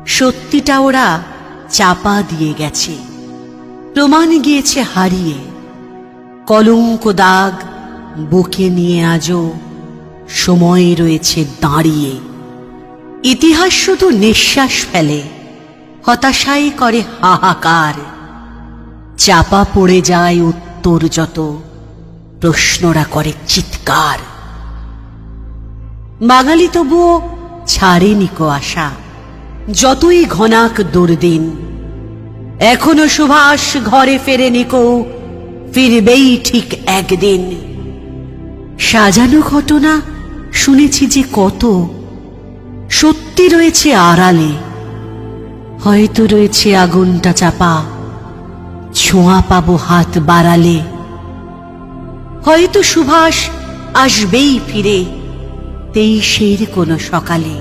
সত্যিটা ওরা চাপা দিয়ে গেছে, প্রমাণ গিয়েছে হারিয়ে। কলঙ্ক দাগ বুকে নিয়ে আজও সময় রয়েছে দাঁড়িয়ে। ইতিহাস শুধু নিঃশ্বাস ফেলে, হতাশাই করে হাহাকার। চাপা পড়ে যায় উত্তর যত, প্রশ্নরা করে চিৎকার। বাঙালি তবুও ছাড়েনি কো আশা, যতই ঘনাক দুর্দিন। এখনো সুভাষ ঘরে ফেরেনি কো, ফিরবেই ঠিক একদিন। সাজানো ঘটনা শুনেছি যে কত, সত্যি রয়েছে আড়ালে। হয়তো রয়েছে আগুনটা চাপা, ছোঁয়া পাবো হাত বাড়ালে। হয়তো সুভাষ আসবেই ফিরে 23-এর কোনো সকালে।